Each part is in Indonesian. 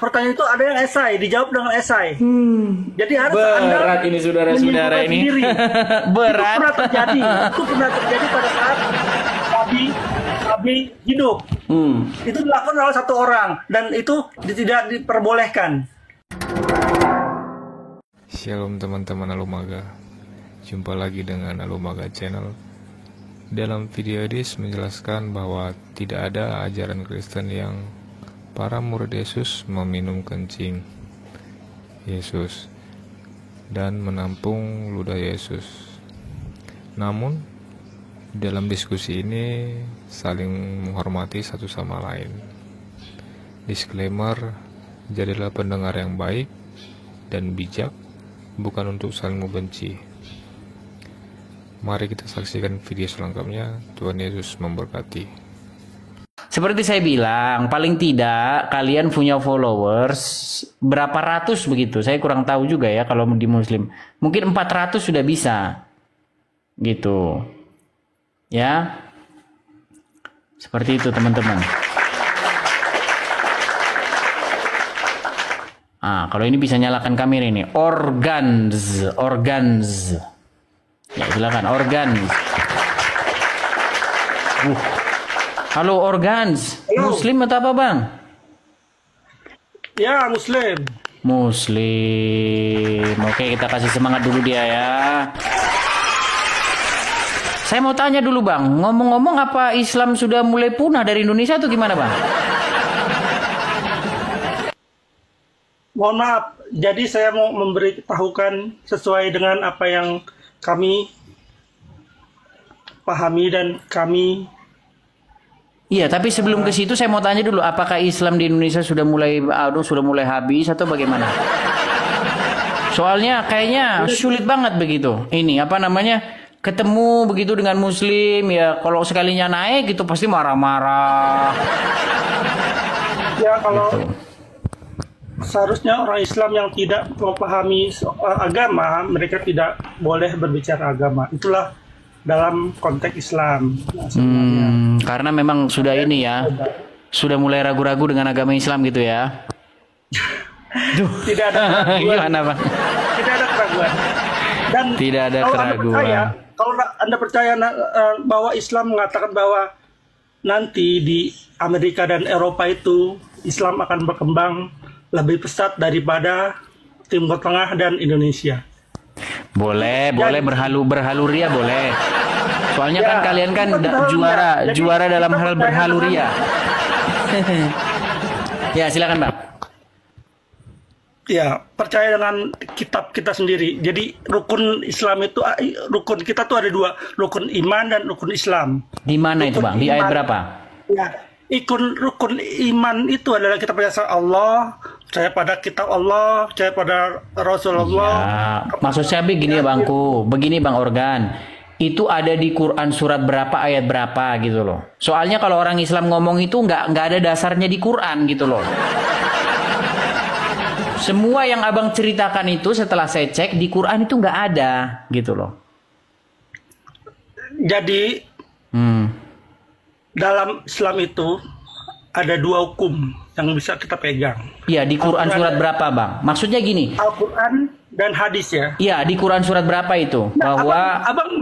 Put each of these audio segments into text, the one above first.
pertanyaan itu ada yang esai, dijawab dengan esai. Jadi harus Anda Berat ini saudara-saudara menyimpulkan ini. sendiri. Berat. Itu pernah terjadi pada saat Nabi hidup. Itu dilakukan oleh satu orang dan itu tidak diperbolehkan. Shalom teman-teman Alumaga. Jumpa lagi dengan Alumaga Channel. Dalam video ini menjelaskan bahwa tidak ada ajaran Kristen yang para murid Yesus meminum kencing Yesus dan menampung ludah Yesus. Namun dalam diskusi ini saling menghormati satu sama lain. Disclaimer, jadilah pendengar yang baik dan bijak, bukan untuk saling membenci. Mari kita saksikan video selengkapnya. Tuhan Yesus memberkati. Seperti saya bilang, paling tidak kalian punya followers berapa ratus begitu. Saya kurang tahu juga ya kalau di Muslim. Mungkin 400 sudah bisa. Gitu. Ya. Seperti itu teman-teman. Kalau ini bisa nyalakan kamera ini. Organs. Ya silakan organs. Halo organs. Halo. Muslim atau apa bang? Ya, Muslim. Muslim. Oke, kita kasih semangat dulu dia ya. Saya mau tanya dulu bang. Ngomong-ngomong, apa Islam sudah mulai punah dari Indonesia atau gimana bang? Mohon maaf, jadi saya mau memberitahukan sesuai dengan apa yang kami pahami dan kami. Iya, tapi sebelum ke situ saya mau tanya dulu, apakah Islam di Indonesia sudah mulai habis atau bagaimana? Soalnya kayaknya sulit banget begitu. Ini apa namanya? Ketemu begitu dengan Muslim ya, kalau sekalinya naik gitu pasti marah-marah. Ya kalau Gitu. Seharusnya orang Islam yang tidak memahami agama, mereka tidak boleh berbicara agama. Itulah dalam konteks Islam. Karena memang sudah ini ya, sudah mulai ragu-ragu dengan agama Islam gitu ya. Tidak ada keraguan. Gimana bang? Tidak ada keraguan. Dan Tidak ada kalau keraguan. kalau Anda percaya bahwa Islam mengatakan bahwa nanti di Amerika dan Eropa itu Islam akan berkembang lebih pesat daripada Timur Tengah dan Indonesia. Boleh berhalu ria boleh. Soalnya kan kalian kan juara dalam hal berhalu ria. Ya silakan bang. Ya, percaya dengan kitab kita sendiri. Jadi rukun Islam itu, rukun kita tuh ada dua, rukun iman dan rukun Islam. Di mana itu bang? Di ayat berapa? Ya, rukun iman itu adalah kita percaya Allah, percaya pada kitab Allah, percaya pada Rasulullah. Ya, maksud saya begini ya bangku, begini bang Organ. Itu ada di Quran surat berapa ayat berapa gitu loh. Soalnya kalau orang Islam ngomong itu nggak ada dasarnya di Quran gitu loh. Semua yang abang ceritakan itu setelah saya cek di Quran itu nggak ada gitu loh. Jadi dalam Islam itu ada dua hukum yang bisa kita pegang. Iya, di Quran surat berapa bang? Maksudnya gini. Al-Quran dan hadis ya. Iya, di Quran surat berapa itu? Nah, Bahwa abang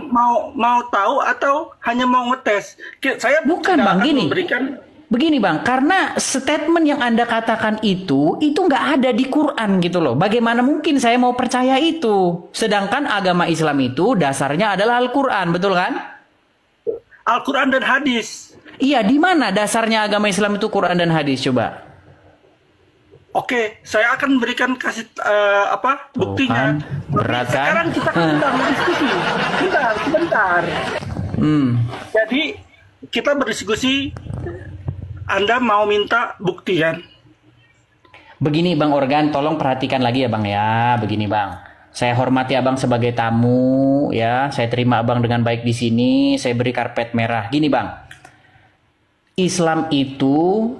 mau tahu atau hanya mau ngetes? Saya bukan tidak bang akan gini. memberikan. Begini bang, karena statement yang Anda katakan itu nggak ada di Quran gitu loh. Bagaimana mungkin saya mau percaya itu? Sedangkan agama Islam itu dasarnya adalah Al-Quran, betul kan? Al-Quran dan hadis. Iya, di mana dasarnya agama Islam itu Quran dan hadis? Coba. Oke, saya akan berikan buktinya. Kan, berat kan? Sekarang kita sedang berdiskusi. Sebentar. Jadi kita berdiskusi. Anda mau minta bukti kan? Begini Bang Organ, tolong perhatikan lagi ya Bang ya. Begini Bang, saya hormati Abang sebagai tamu ya. Saya terima Abang dengan baik di sini. Saya beri karpet merah. Gini Bang, Islam itu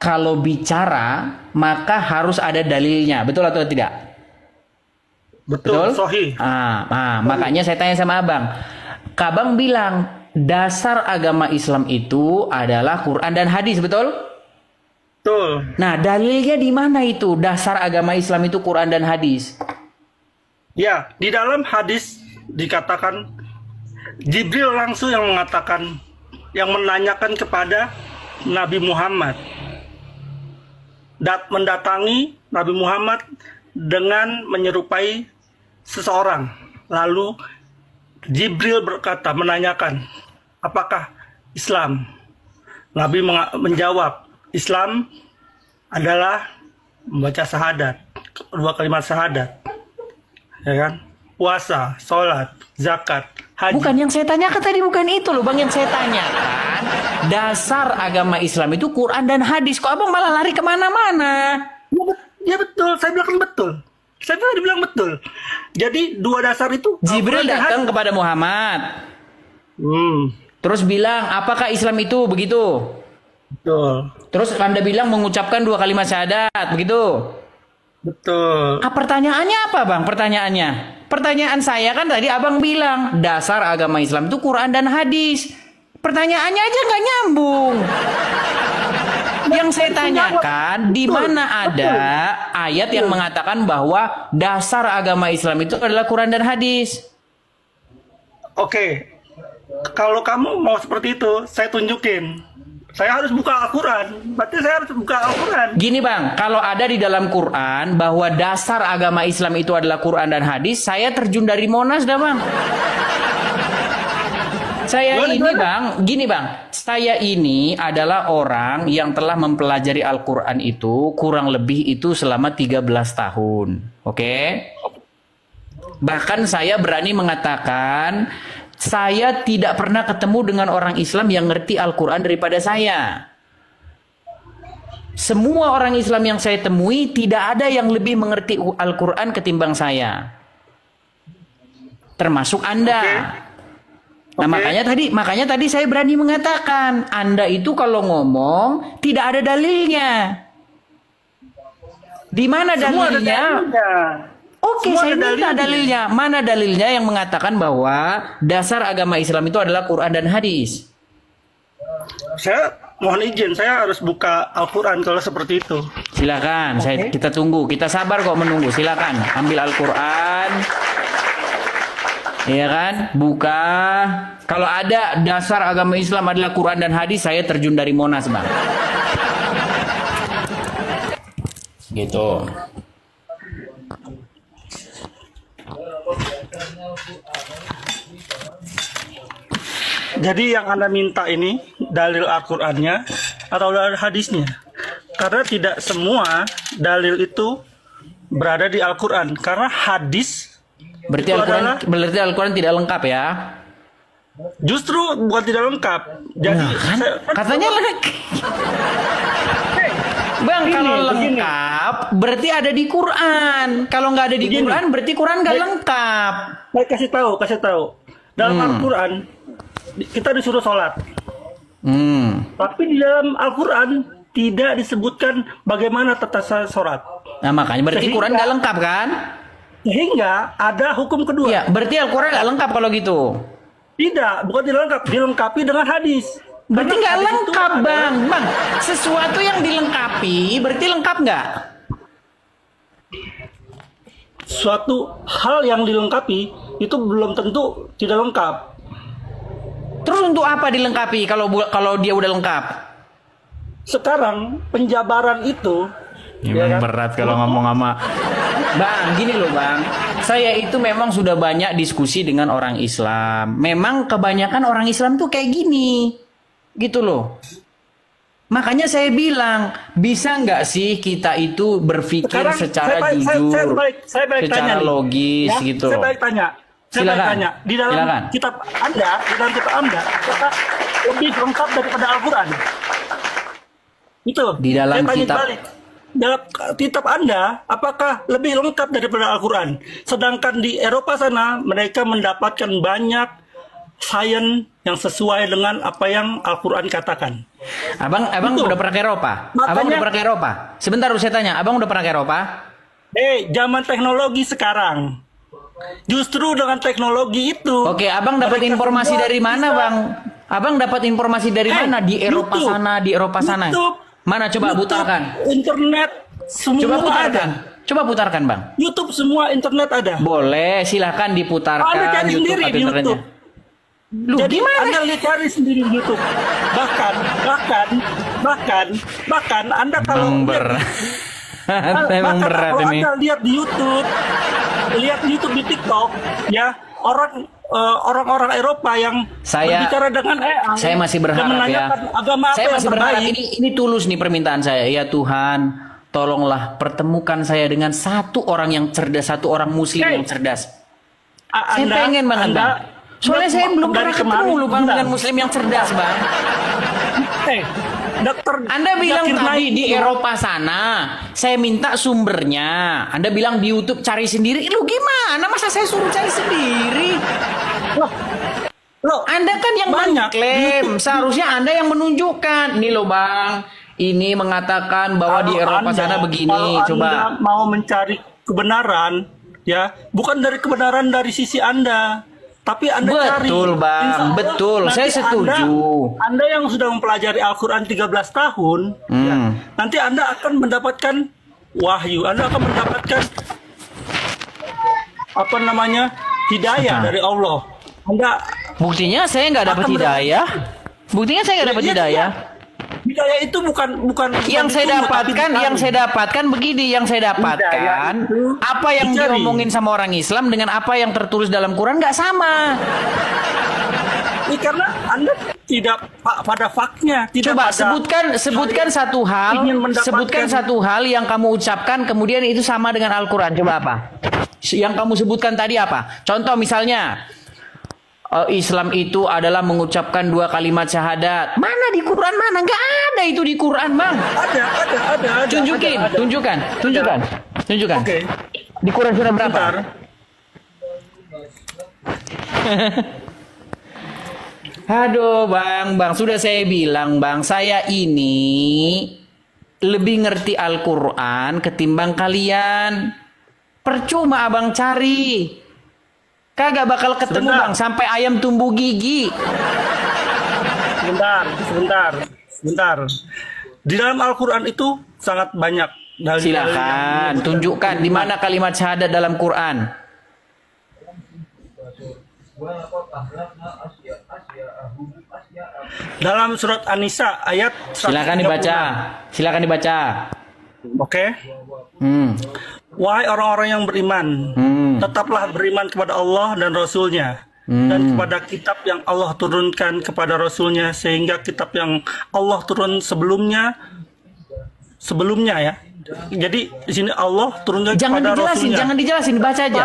kalau bicara maka harus ada dalilnya, betul atau tidak? Betul? Sahih. Makanya saya tanya sama Abang. Abang bilang dasar agama Islam itu adalah Quran dan hadis, betul? Betul. Nah, dalilnya di mana itu? Dasar agama Islam itu Quran dan hadis. Ya, di dalam hadis dikatakan Jibril langsung yang mengatakan, yang menanyakan kepada Nabi Muhammad, mendatangi Nabi Muhammad dengan menyerupai seseorang. Lalu Jibril berkata, menanyakan, apakah Islam? Nabi menjawab, Islam adalah membaca syahadat, dua kalimat syahadat, ya kan? Puasa, sholat, zakat, haji. Bukan yang saya tanyakan tadi, bukan itu loh Bang. Yang saya tanyakan, dasar agama Islam itu Quran dan hadis. Kok abang malah lari kemana-mana? Ya betul, saya bilang betul. Saya bilang betul. Jadi dua dasar itu Jibril Al-Quran dan datang hadis. kepada Muhammad. Terus bilang, apakah Islam itu? Begitu. Betul. Terus Anda bilang mengucapkan dua kalimat syahadat. Begitu. Betul. Pertanyaannya apa Bang? Pertanyaan saya kan tadi abang bilang, dasar agama Islam itu Quran dan hadis. Pertanyaannya aja nggak nyambung. Yang saya tanyakan, di mana ada ayat yang mengatakan bahwa dasar agama Islam itu adalah Quran dan hadis? Oke. Kalau kamu mau seperti itu, saya tunjukin. Saya harus buka Al-Quran. Berarti saya harus buka Al-Quran. Gini Bang, kalau ada di dalam Quran bahwa dasar agama Islam itu adalah Quran dan hadis, saya terjun dari Monas dah Bang. Gini Bang, saya ini adalah orang yang telah mempelajari Al-Quran itu kurang lebih itu selama 13 tahun. Oke? Bahkan saya berani mengatakan, saya tidak pernah ketemu dengan orang Islam yang ngerti Al-Quran daripada saya. Semua orang Islam yang saya temui tidak ada yang lebih mengerti Al-Quran ketimbang saya. Termasuk Anda. Nah, makanya tadi saya berani mengatakan, Anda itu kalau ngomong tidak ada dalilnya. Di mana dalilnya? Oke, saya minta dalilnya. Mana dalilnya yang mengatakan bahwa dasar agama Islam itu adalah Quran dan hadis? Saya mohon izin, saya harus buka Al-Quran kalau seperti itu. Silakan, kita tunggu. Kita sabar kok menunggu. Silakan, ambil Al-Quran. Iya kan? Buka. Kalau ada dasar agama Islam adalah Quran dan hadis, saya terjun dari Monas, Bang. Gitu. Jadi yang Anda minta ini dalil Al-Qur'annya atau dalil hadisnya? Karena tidak semua dalil itu berada di Al-Qur'an. Karena hadis berarti Al-Quran tidak lengkap ya? Justru bukan tidak lengkap. Jadi katanya lengkap. Bang, kalau lengkap berarti ada di Quran. Kalau nggak ada di Quran berarti Quran nggak lengkap. Saya kasih tahu. Dalam Al-Quran kita disuruh sholat. Tapi di dalam Al-Quran tidak disebutkan bagaimana tata sholat. Nah makanya berarti Quran nggak lengkap kan? Sehingga ada hukum kedua. Ya, berarti Al-Quran nggak lengkap kalau gitu. Tidak, bukan tidak lengkap, dilengkapi dengan hadis. Berarti nggak lengkap, Bang. Bang, sesuatu yang dilengkapi berarti lengkap nggak? Suatu hal yang dilengkapi itu belum tentu tidak lengkap. Terus untuk apa dilengkapi kalau dia udah lengkap? Sekarang penjabaran itu memang berat kalau ngomong sama Bang, gini loh Bang. Saya itu memang sudah banyak diskusi dengan orang Islam. Memang kebanyakan orang Islam tuh kayak gini. Gitu loh. Makanya saya bilang, bisa nggak sih kita itu berpikir sekarang, secara jujur, saya balik secara tanya logis ya, gitu. Saya balik tanya. Di dalam kitab Anda, apakah lebih lengkap daripada Al-Quran? Itu. Di dalam kitab dalam kitab Anda, apakah lebih lengkap daripada Al-Quran? Sedangkan di Eropa sana, mereka mendapatkan banyak sains yang sesuai dengan apa yang Al-Quran katakan. Abang udah pernah ke Eropa? Abang udah pernah ke Eropa? Sebentar saya tanya, abang udah pernah ke Eropa? Zaman teknologi sekarang. Justru dengan teknologi itu. Oke, abang dapat informasi dari mana, Bang? Abang dapat informasi dari mana di Eropa sana, di Eropa sana? Mana coba YouTube, putarkan. internet semua Coba putarkan. ada. Coba putarkan, Bang. YouTube semua internet ada. Boleh, silahkan Anda diputarkan cari YouTube sendiri atau di internetnya. YouTube. Lu Jadi gimana? Anda lihat cari sendiri di YouTube. Bahkan Anda kalau Emang lihat, berat. Emang bahkan berat kalau ini. Anda lihat di YouTube, di TikTok, ya orang-orang Eropa yang berbicara dengan AI, Saya masih dan berharap ya. menanyakan agama apa Saya yang masih berharap terbaik. ini tulus nih permintaan saya. Ya Tuhan, tolonglah pertemukan saya dengan satu orang yang cerdas, satu orang muslim yang cerdas. Saya pengen banget, Bang. Soalnya saya belum pernah ketemu lu Bang dengan muslim yang cerdas, Bang. Dokter Anda bilang Zakir tadi Naik di itu- Eropa sana, saya minta sumbernya. Anda bilang di YouTube cari sendiri. Lu gimana? Masa saya suruh cari sendiri? Loh, Anda kan yang banyak di mengklaim, YouTube. seharusnya Anda yang menunjukkan. Nih loh Bang, ini mengatakan bahwa di Kalau Eropa Anda- sana begini. kalau Coba. Anda mau mencari kebenaran, ya bukan dari kebenaran dari sisi Anda, tapi Anda cari. Betul, Bang. Insya Allah, Betul. nanti Saya setuju. Anda yang sudah mempelajari Al-Quran 13 tahun, ya, nanti Anda akan mendapatkan wahyu. Anda akan mendapatkan apa namanya hidayah dari Allah. Anda Buktinya saya nggak dapat Akan hidayah. Buktinya saya nggak dapat Iya, hidayah. hidayah itu bukan Yang saya ditunggu, tapi dapatkan, yang dicari. saya dapatkan begini, yang saya dapatkan Hidayah itu apa yang dicari. diomongin sama orang Islam dengan apa yang tertulis dalam Quran nggak sama. Ini karena Anda tidak pada faktnya, tidak Coba pada sebutkan satu hal, ingin mendapatkan- sebutkan satu hal yang kamu ucapkan kemudian itu sama dengan Al-Quran. Coba apa? Yang kamu sebutkan tadi apa? Contoh misalnya, Islam itu adalah mengucapkan 2 kalimat syahadat. Mana di Quran mana? Nggak ada itu di Quran, Bang. ada. Tunjukin, ada. tunjukkan. Oke, Di Quran surah berapa? bentar. Aduh, Bang, sudah saya bilang, Bang, saya ini lebih ngerti Al-Quran ketimbang kalian. Percuma Abang cari. Kagak bakal ketemu, Sebentar. Bang, sampai ayam tumbuh gigi. Sebentar. Di dalam Al-Quran itu sangat banyak dalil. Silakan, tunjukkan di mana kalimat syahadat dalam Quran. Dalam surat An-Nisa ayat 136. Silakan dibaca. Oke. Wahai orang-orang yang beriman, tetaplah beriman kepada Allah dan Rasul-Nya, dan kepada kitab yang Allah turunkan kepada Rasul-Nya, sehingga kitab yang Allah turun sebelumnya ya. Jadi di sini Allah turunkan kepada Rasul-Nya. Jangan dijelasin, baca aja.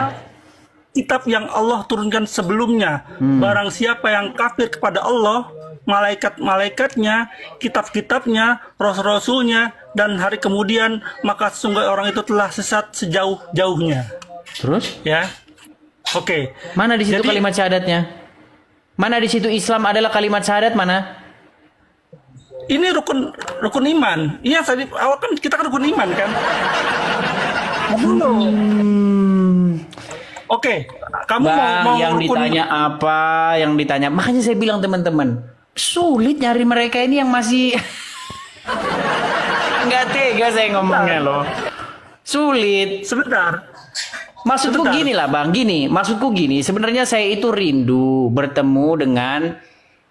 Kitab yang Allah turunkan sebelumnya. Barang siapa yang kafir kepada Allah, malaikat-malaikatnya, kitab-kitabnya, rasul-rasulnya, dan hari kemudian, maka sesungguhnya orang itu telah sesat sejauh-jauhnya. Terus? Ya, oke. Mana di situ Jadi- kalimat syahadatnya? Mana di situ Islam adalah kalimat syahadat mana? Ini rukun iman. Iya, tadi awal kan kita kan rukun iman kan. Oke, kamu Bang, mau yang rukun ditanya apa? Yang ditanya. Makanya saya bilang teman-teman, sulit nyari mereka ini yang masih nggak tega saya ngomongnya loh. Sulit. sebentar. Maksudku Sebentar. gini lah Bang, maksudku gini, sebenarnya saya itu rindu bertemu dengan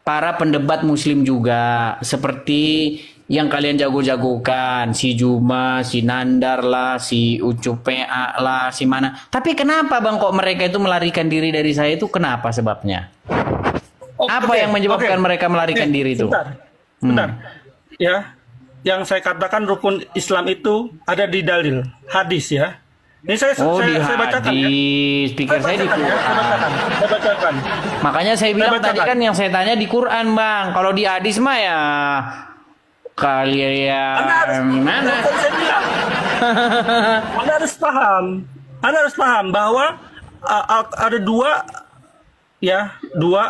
para pendebat muslim juga, seperti yang kalian jago-jagokan, si Juma, si Nandar lah, si Ucup PA lah, si mana. Tapi kenapa Bang kok mereka itu melarikan diri dari saya itu kenapa sebabnya? Apa yang menyebabkan mereka melarikan diri itu? Sebentar. Ya, yang saya katakan rukun Islam itu ada di dalil hadis ya. Ini saya bacakan ya. hadis. Pikir saya di Quran. Saya bacakan. Makanya saya bilang tadi bacakan. kan yang saya tanya di Quran Bang. Kalau di hadis mah ya kalian mana? Saya bilang. Anda harus paham bahwa ada dua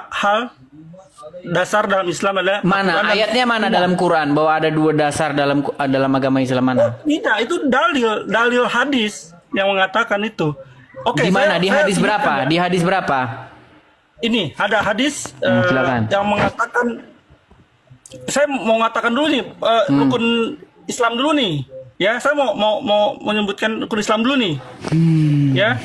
hal dasar dalam Islam adalah Mana Al-Quran dan ayatnya mana Sunnah. dalam Quran bahwa ada dua dasar dalam agama Islam mana? Tidak, itu dalil hadis yang mengatakan itu. Oke, Di mana? Di saya hadis sebutkan berapa? ya. Di hadis berapa? Ini ada hadis Silakan. yang mengatakan, saya mau mengatakan dulu nih rukun Islam dulu nih. Ya, saya mau menyebutkan rukun Islam dulu nih. Ya.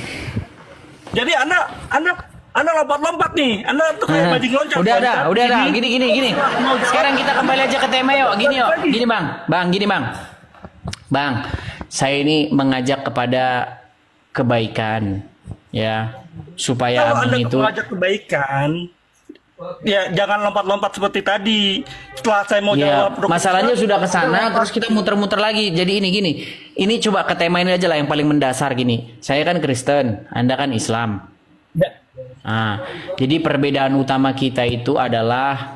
Jadi Anda lompat-lompat nih. Anda tuh kayak bajing loncat. Udah dah. Ini Gini. Sekarang kita kembali aja ke tema yuk. Gini bang. Bang, saya ini mengajak kepada kebaikan, ya, supaya kalau abang Anda itu. mengajak kebaikan, ya jangan lompat-lompat seperti tadi. Setelah saya mau Ya, jawab, masalahnya sudah ke sana, terus kita muter-muter lagi. Jadi gini. Ini coba ke tema ini aja lah yang paling mendasar gini. Saya kan Kristen, Anda kan Islam. Ya. Nah, jadi perbedaan utama kita itu adalah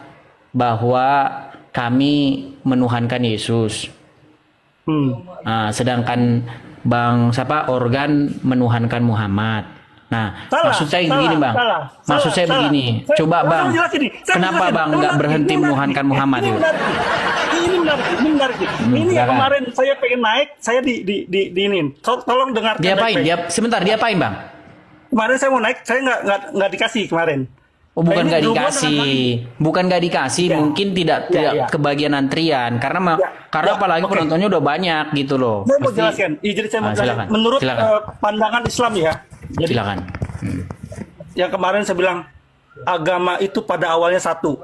bahwa kami menuhankan Yesus. Nah, sedangkan Bang Organ menuhankan Muhammad. Nah, maksud saya begini Bang. Maksud saya begini. Coba Bang, kenapa Bang nggak berhenti menuhankan Muhammad itu? Ini menarik. Ini yang kemarin saya pengen naik, saya diinin. Tolong dengarkan. Diapain? Diapain Bang? Kemarin saya mau naik, saya nggak dikasih kemarin. Oh, bukan nggak dikasih, Ya. mungkin tidak kebagian antrian karena apalagi penontonnya udah banyak gitu loh. Saya mau jelaskan. Jadi saya mau jelaskan. Menurut pandangan Islam ya. Jadi, silakan. Yang kemarin saya bilang agama itu pada awalnya satu.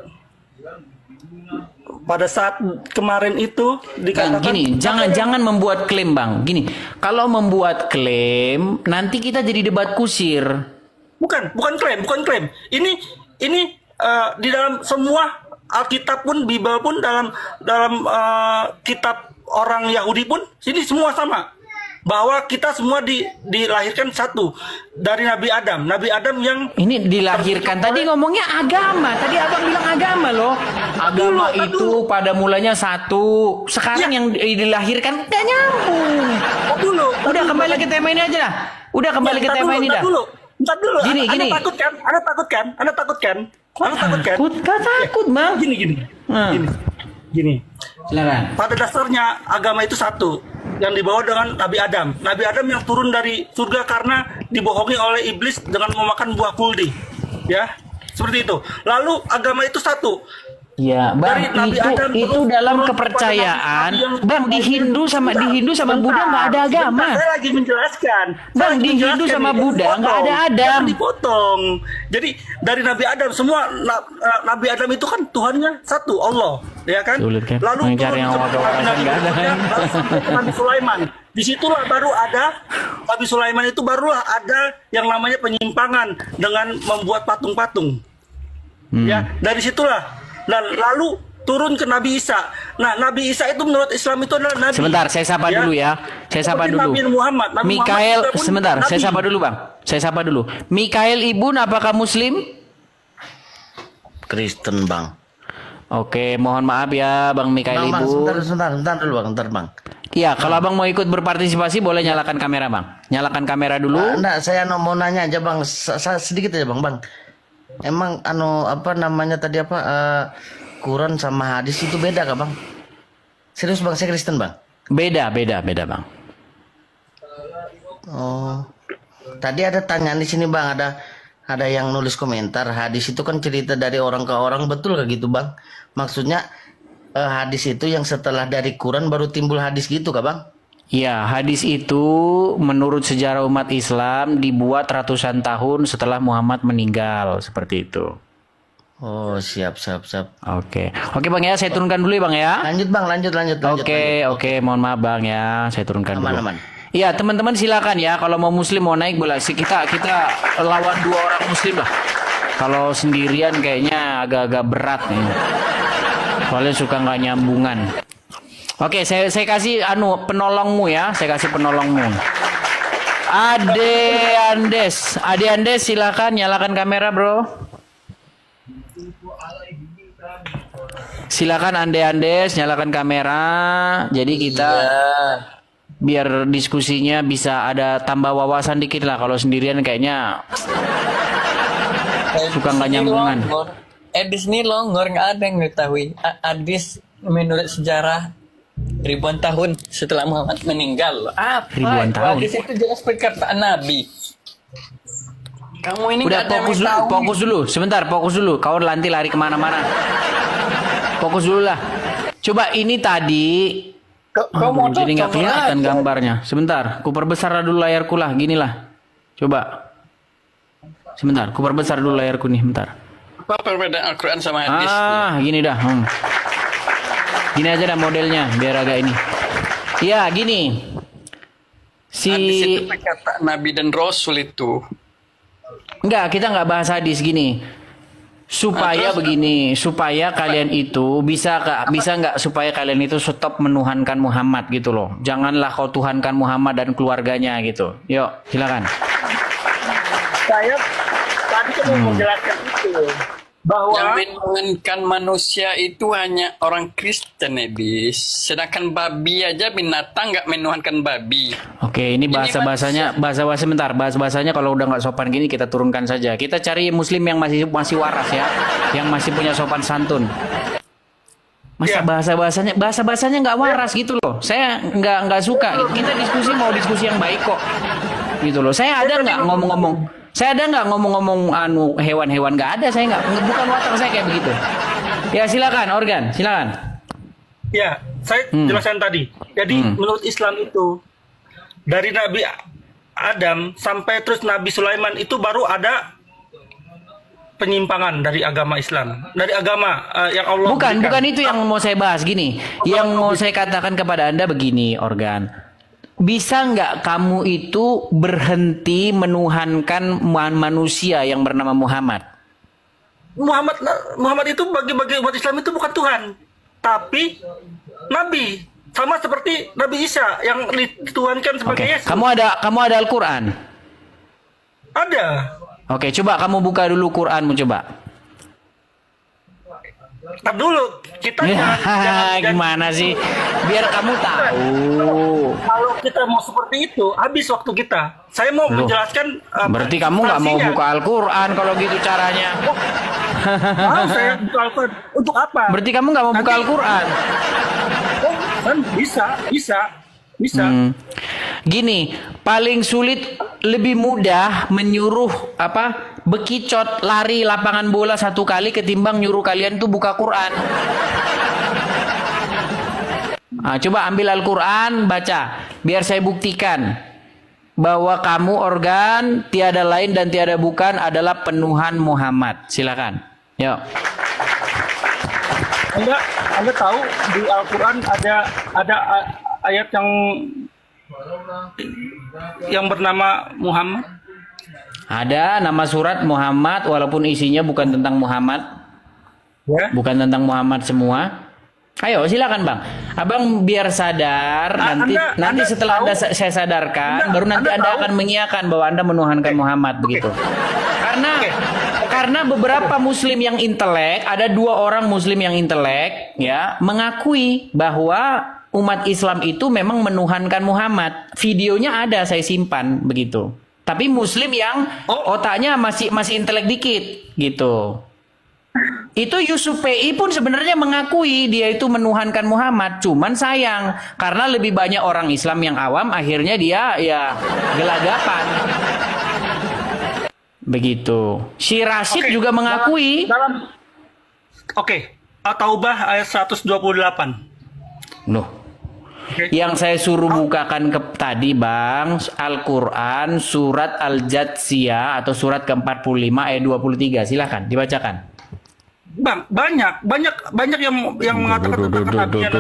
Pada saat kemarin itu dikatakan gini, jangan membuat klaim Bang. Gini, kalau membuat klaim nanti kita jadi debat kusir. Bukan klaim. Ini di dalam semua Alkitab pun, Bible pun, dalam kitab orang Yahudi pun, ini semua sama. Bahwa kita semua dilahirkan satu dari Nabi Adam. Nabi Adam yang ini dilahirkan. Tadi ngomongnya agama. Tadi abang bilang agama loh. Agama itu pada mulanya satu. Sekarang yang dilahirkan nggak nyambung. Udah kembali ke tema ini aja lah. Udah kembali ke tema ini dah. Bentar dulu. Gini. Anda takut kan? Gak takut Bang. Gini. Silakan. Pada dasarnya agama itu satu, yang dibawa dengan Nabi Adam. Nabi Adam yang turun dari surga karena dibohongi oleh iblis dengan memakan buah kuldi. Ya, seperti itu. Lalu agama itu satu. Ya, Bang, itu dalam kepercayaan. Bang, di Hindu sama Buddha nggak ada agama. Saya lagi menjelaskan. Bang, di Hindu sama Buddha nggak ada Adam. Dipotong. Jadi dari Nabi Adam semua Nabi Adam itu kan Tuhannya satu, Allah, ya kan? Sulit, kan? Lalu mencari yang Nabi Sulaiman. Disitulah baru ada Nabi Sulaiman itu barulah ada yang namanya penyimpangan dengan membuat patung-patung. Ya, dari situlah. Dan lalu turun ke Nabi Isa. Nah, Nabi Isa itu menurut Islam itu adalah Nabi. Sebentar, saya sapa dulu ya. Saya sapa dulu. Nabi Muhammad. Mikael, sebentar, saya sapa dulu Bang. Saya sapa dulu. Mikael Ibun, apakah Muslim? Kristen Bang. Oke, mohon maaf ya Bang Mikael Ibun. Sebentar dulu Bang. Iya, kalau Abang mau ikut berpartisipasi boleh nyalakan kamera Bang. Nyalakan kamera dulu. Enggak, saya mau nanya aja Bang, sedikit aja Bang. Emang apa namanya tadi Quran sama hadis itu beda kah Bang? Serius Bang, saya Kristen Bang. Beda Bang. Oh. Tadi ada tanyaan di sini Bang, ada yang nulis komentar, hadis itu kan cerita dari orang ke orang, betul kah gitu Bang? Maksudnya hadis itu yang setelah dari Quran baru timbul hadis gitu kah Bang? Ya, hadis itu menurut sejarah umat Islam dibuat ratusan tahun setelah Muhammad meninggal, seperti itu. Oh, siap. Oke Bang ya, saya turunkan dulu ya Bang ya. Lanjut. Oke, mohon maaf Bang ya, saya turunkan dulu. Aman. Iya, teman-teman silakan ya, kalau mau Muslim mau naik boleh. Kita lawan 2 orang Muslim lah. Kalau sendirian kayaknya agak-agak berat nih. Soalnya suka nggak nyambungan. Oke, saya kasih penolongmu ya. Saya kasih penolongmu. Ade Andes silakan nyalakan kamera, Bro. Silakan Ade Andes nyalakan kamera. Jadi kita biar diskusinya bisa ada tambah wawasan dikit lah. Kalau sendirian kayaknya suka nggak nyambungan. Hadis ini longor, nggak ada yang mengetahui. Hadis menurut sejarah ribuan tahun setelah Muhammad meninggal. Ribuan tahun. Hadis itu jelas perkataan Nabi. Kamu ini udah fokus dulu. Sebentar, fokus dulu. Kau nanti lari kemana-mana. Fokus dulu lah. Coba ini tadi Kau mau Jadi nggak tonton kelihatan aja. gambarnya. Sebentar, ku perbesar dulu layarku lah. Gini lah. Coba. Sebentar, ku perbesar dulu layarku nih. Bentar. Apa perbedaan Al-Quran sama hadis? Gini dah. Gini aja dah modelnya, biar agak ini. Ya, gini. Hadis itu kata Nabi dan Rasul itu. Enggak, kita nggak bahas hadis gini. Supaya begini, supaya kalian itu bisa nggak supaya kalian itu stop menuhankan Muhammad gitu loh. Janganlah kau tuhankan Muhammad dan keluarganya gitu. Yuk, silakan. Saya tadi kan mau menjelaskan itu bahwa Yang menuhankan manusia itu hanya orang Kristen, Edis. Sedangkan babi aja binatang nggak menuhankan babi. Oke, ini bahasa-bahasanya, bahasa-bahasa bentar. Bahasa-bahasanya kalau udah nggak sopan gini kita turunkan saja. Kita cari muslim yang masih waras ya, yang masih punya sopan santun. Masa bahasa-bahasanya nggak waras gitu loh. Saya nggak suka. Kita diskusi mau diskusi yang baik kok. Gitu loh. Saya ada nggak ngomong-ngomong? Saya ada nggak ngomong-ngomong hewan-hewan? Nggak ada. Saya nggak, bukan watak saya kayak begitu. Ya silakan, Organ, silakan. ya saya jelaskan tadi. Jadi menurut Islam itu dari Nabi Adam sampai terus Nabi Sulaiman itu baru ada penyimpangan dari agama Islam, dari agama yang Allah berikan. Bukan itu yang mau saya bahas gini. Yang mau saya katakan kepada Anda begini, Organ. Bisa nggak kamu itu berhenti menuhankan manusia yang bernama Muhammad? Muhammad itu bagi umat Islam itu bukan Tuhan, tapi Nabi, sama seperti Nabi Isa yang dituhankan sebagai Oke. Yesus. Kamu ada Al-Quran? Ada. Oke, coba kamu buka dulu Quranmu coba. Tar dulu, kita jangan Gimana sih? Biar kamu tahu. kalau kita mau seperti itu, habis waktu kita. Saya mau Loh, menjelaskan. Berarti kamu nggak mau substansinya. buka Al-Quran kalau gitu caranya. Mau saya buka Al-Quran untuk apa? Berarti kamu nggak mau buka Al-Quran. Oh, kan bisa. Gini, paling sulit, lebih mudah menyuruh bekicot lari lapangan bola 1 kali ketimbang nyuruh kalian tuh buka Quran. Coba ambil Al-Quran, baca, biar saya buktikan bahwa kamu, Organ, tiada lain dan tiada bukan adalah penuhan Muhammad. Silakan. Yuk. Anda tahu di Al-Quran ada ayat yang bernama Muhammad? Ada nama surat Muhammad walaupun isinya bukan tentang Muhammad. Ya. Bukan tentang Muhammad semua. Ayo silakan Bang. Abang biar sadar nanti setelah tahu, saya sadarkan baru nanti Anda akan mengiyakan bahwa Anda menuhankan Muhammad begitu. Karena beberapa muslim yang intelek, ada 2 orang muslim yang intelek ya, mengakui bahwa umat Islam itu memang menuhankan Muhammad. Videonya ada, saya simpan begitu. Tapi muslim yang otaknya masih intelek dikit gitu. Itu Yusuf PI pun sebenarnya mengakui dia itu menuhankan Muhammad. Cuman sayang karena lebih banyak orang Islam yang awam, akhirnya dia ya gelagapan. Begitu. Si Rashid juga mengakui. At-Taubah ayat 128. Loh. Yang saya suruh bukakan tadi Bang, Al-Quran surat Al-Jatsiyah atau surat ke-45 ayat 23. Silahkan dibacakan. Bang, banyak yang mengatakan tentang kenabian.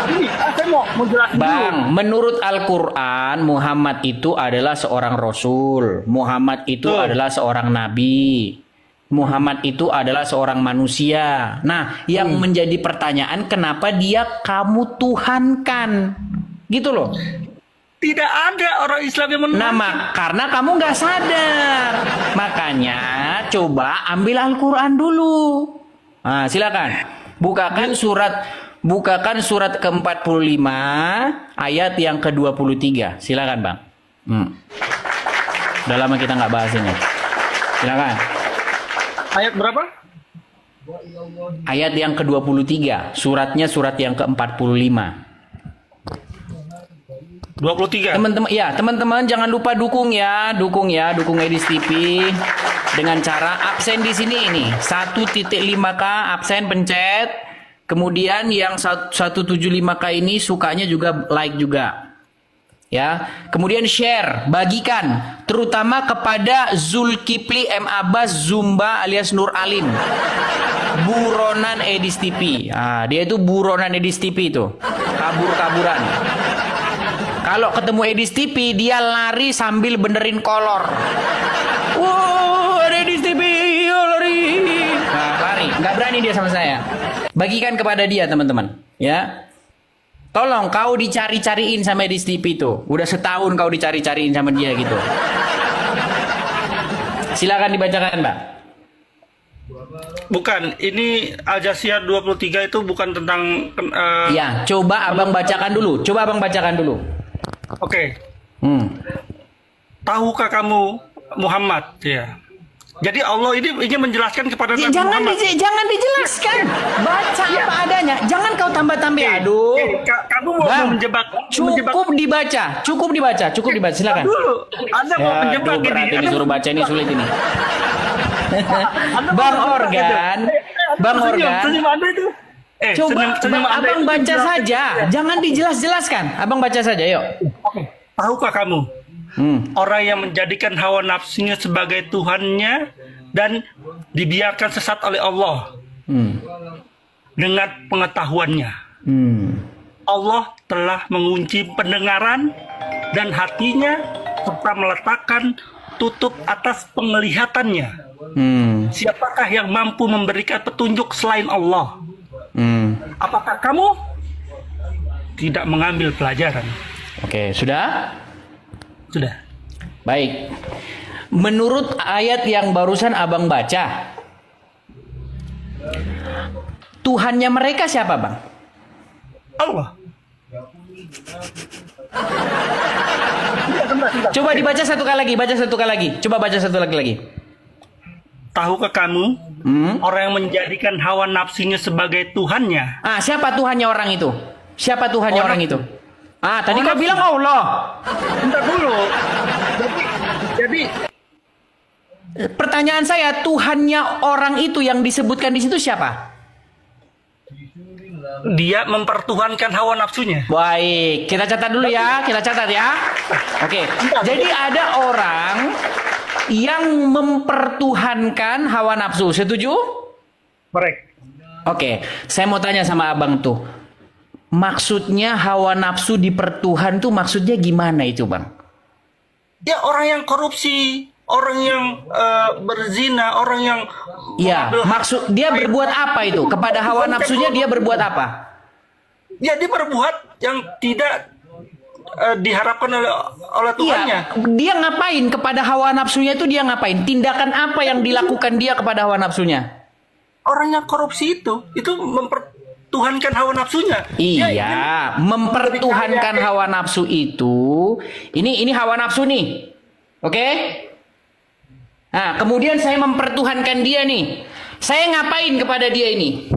Ini, saya mau jelasin Bang, dulu. menurut Al-Quran Muhammad itu adalah seorang Rasul. Muhammad itu adalah seorang Nabi. Muhammad itu adalah seorang manusia. Nah, yang menjadi pertanyaan kenapa dia kamu tuhankan? Gitu loh. Tidak ada orang Islam yang menuhankan. Karena kamu nggak sadar. Makanya coba ambil Al-Quran dulu. Nah, silakan. Bukakan surat ke-45 ayat yang ke-23. Silakan, Bang. Udah lama kita nggak bahas ini. Silakan. Ayat berapa? Ayat yang ke-23. Suratnya surat yang ke-45. 23. Teman-teman jangan lupa dukung Edis TV dengan cara absen di sini ini 1.5K absen pencet, Kemudian yang 175K ini sukanya juga like juga. Ya. Kemudian share, bagikan terutama kepada Zulkifli M Abbas Zumba alias Nur Alim. Buronan Edis TV. Ah, dia itu buronan Edis TV itu. Kabur-kaburan. Kalau ketemu Edis TV dia lari sambil benerin kolor. Wow, ada Edis TV, yo lari. Nah, lari, nggak berani dia sama saya. Bagikan kepada dia teman-teman, ya. Tolong kau dicari-cariin sama Edis TV itu. Udah setahun kau dicari-cariin sama dia gitu. Silakan dibacakan, Mbak. Bukan, ini Al Jazeera 23 itu bukan tentang Ya, coba abang bacakan dulu. Coba abang bacakan dulu. Oke. Hmm. Tahukah kamu Muhammad? Ya. Jadi Allah ini ingin menjelaskan kepada Ya, Nabi jangan Muhammad. jangan dijelaskan. Baca apa adanya. Jangan kau tambah-tambah. Aduh. Kamu mau Bang, menjebak. cukup dibaca. Cukup dibaca. Cukup dibaca. Silakan. Dulu. Anda mau Ya, menjebak aduh, berat ini Anda suruh baca ini sulit ini. Anda Bang mau menjebak Organ, Bang Organ. Senyum Anda itu. Coba senyum Anda abang itu baca menjelaskan. saja. Jangan dijelas-jelaskan. Abang baca saja, yuk. Oke. Tahukah kamu orang yang menjadikan hawa nafsunya sebagai Tuhannya dan dibiarkan sesat oleh Allah dengan pengetahuannya. Allah telah mengunci pendengaran dan hatinya serta meletakkan tutup atas penglihatannya. Siapakah yang mampu memberikan petunjuk selain Allah? Apakah kamu tidak mengambil pelajaran? Oke, sudah? Sudah. Baik. Menurut ayat yang barusan abang baca, Tuhannya mereka siapa, Bang? Allah. Coba dibaca satu kali lagi, baca satu kali lagi. Coba baca satu lagi. Tahukah kamu orang yang menjadikan hawa nafsunya sebagai Tuhannya? Ah, siapa Tuhannya orang itu? Siapa Tuhannya orang itu? Ah, tadi kau bilang Allah. Bentar dulu. Jadi Pertanyaan saya, Tuhannya orang itu yang disebutkan di situ siapa? dia mempertuhankan hawa nafsunya. Baik, kita catat dulu ya, kita catat ya. Oke, jadi ada orang yang mempertuhankan hawa nafsu, setuju? Correct. Oke, saya mau tanya sama abang tuh. Maksudnya hawa nafsu dipertuhan tuh maksudnya gimana itu, Bang? Dia orang yang korupsi, orang yang berzina, orang yang Iya, maksud dia berbuat apa itu? Kepada hawa nafsunya dia berbuat apa? ya dia berbuat yang tidak diharapkan oleh Tuhannya. Iya, dia ngapain kepada hawa nafsunya itu dia ngapain? Tindakan apa yang dilakukan dia kepada hawa nafsunya? Orang yang korupsi itu mempertuhankan hawa nafsunya. Iya, mempertuhankan hawa nafsu itu. Ini hawa nafsu nih. Oke? Nah, kemudian saya mempertuhankan dia nih. Saya ngapain kepada dia ini?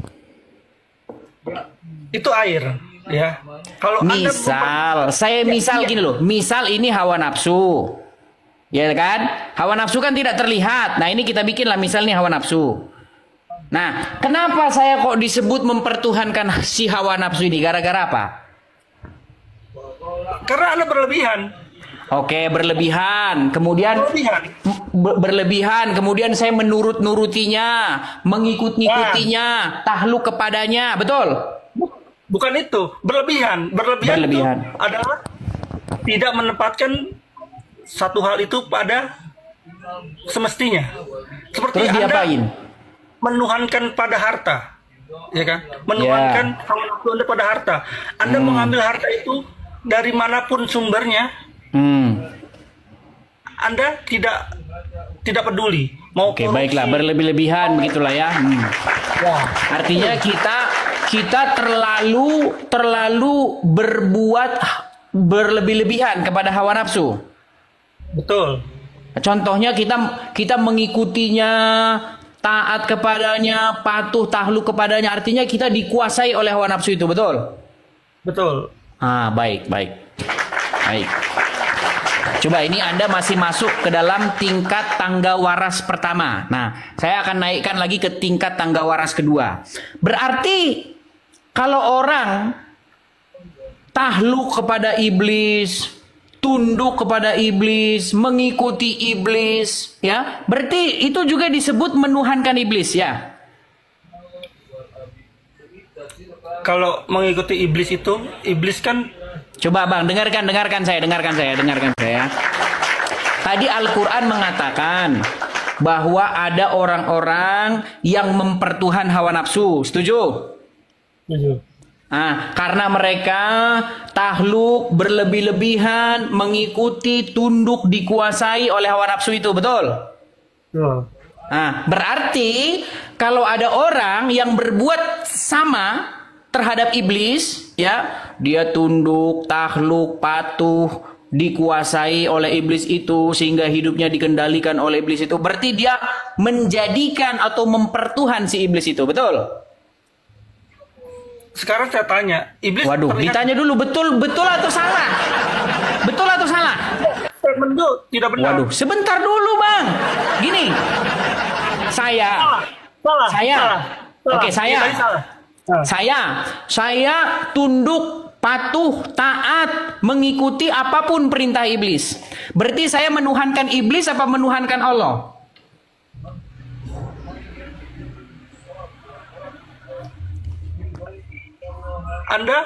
Itu air, ya. Kalau Misal gini loh. Misal ini hawa nafsu. Ya kan? Hawa nafsu kan tidak terlihat. Nah, ini kita bikinlah misal nih hawa nafsu. Nah, kenapa saya kok disebut mempertuhankan si hawa nafsu ini? Gara-gara apa? karena Anda berlebihan. Oke, berlebihan. Kemudian berlebihan. Kemudian saya menurut-nurutinya, mengikut-ngikutinya, tahluk kepadanya. Betul? Bukan itu, berlebihan. Berlebihan. Itu adalah tidak menempatkan satu hal itu pada semestinya. Seperti Terus Anda diapain? menuhankan pada harta. Ya kan? Menuhankan hawa nafsu Anda pada harta. Anda mengambil harta itu dari manapun sumbernya. Anda tidak peduli. Oke, baiklah, berlebih-lebihan begitulah ya. Artinya kita terlalu berbuat berlebih-lebihan kepada hawa nafsu. Betul. Contohnya kita mengikutinya, taat kepadanya, patuh tahluk kepadanya. Artinya kita dikuasai oleh hawa nafsu itu, betul? Betul. Ah, baik. Coba ini Anda masih masuk ke dalam tingkat tangga waras pertama. Nah, saya akan naikkan lagi ke tingkat tangga waras kedua. Berarti Kalau orang tahluk kepada iblis, tunduk kepada iblis, mengikuti iblis, ya, berarti itu juga disebut menuhankan iblis, ya. Kalau mengikuti iblis itu, iblis kan Coba Bang, dengarkan saya. Tadi Al-Quran mengatakan bahwa ada orang-orang yang mempertuhan hawa nafsu. Setuju? Nah, karena mereka tahluk berlebih-lebihan, mengikuti, tunduk, dikuasai oleh hawa nafsu itu, betul? Nah, berarti kalau ada orang yang berbuat sama terhadap iblis, ya, dia tunduk, tahluk, patuh, dikuasai oleh iblis itu sehingga hidupnya dikendalikan oleh iblis itu, berarti dia menjadikan atau mempertuhan si iblis itu, betul? sekarang saya tanya, iblis Waduh, ditanya dulu betul atau salah? Betul atau salah? statement itu tidak benar. Waduh, sebentar dulu Bang. Gini, saya. Oke, saya. Iya, tadi salah. Saya tunduk, patuh, taat, mengikuti apapun perintah iblis. Berarti saya menuhankan iblis apa menuhankan Allah? Anda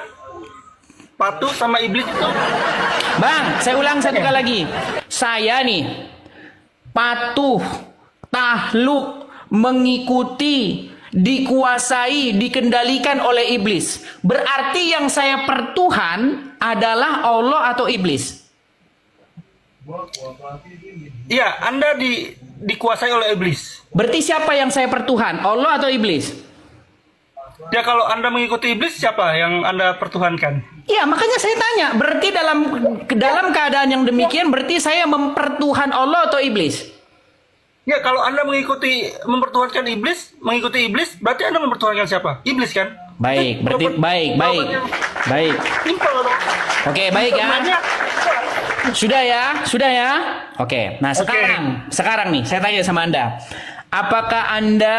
patuh sama iblis itu? Bang, saya ulang satu kali lagi. Saya nih patuh, tahluk, mengikuti, dikuasai, dikendalikan oleh iblis. Berarti yang saya pertuhan adalah Allah atau iblis? Iya, Anda dikuasai oleh iblis. Berarti siapa yang saya pertuhan? Allah atau iblis? Ya, kalau Anda mengikuti iblis, siapa yang Anda pertuhankan? Ya, makanya saya tanya. Berarti dalam keadaan yang demikian, berarti saya mempertuhan Allah atau iblis? Ya, kalau Anda mempertuhankan iblis, mengikuti iblis, berarti Anda mempertuhankan siapa? Iblis kan? Baik, berarti baik. Simpel dong. Oke, baik ya. Sudah ya. Oke, nah sekarang nih, saya tanya sama Anda. Apakah Anda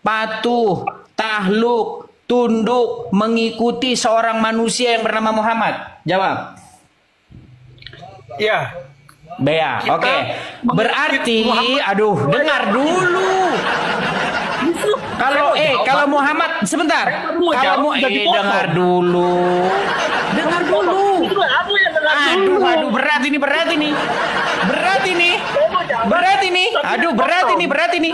patuh, tahluk, tunduk, mengikuti seorang manusia yang bernama Muhammad? Jawab. Ya. Bea, oke. Berarti, dengar dulu. Kalau Muhammad, sebentar. Dengar dulu. Aduh, berat ini. Berat ini.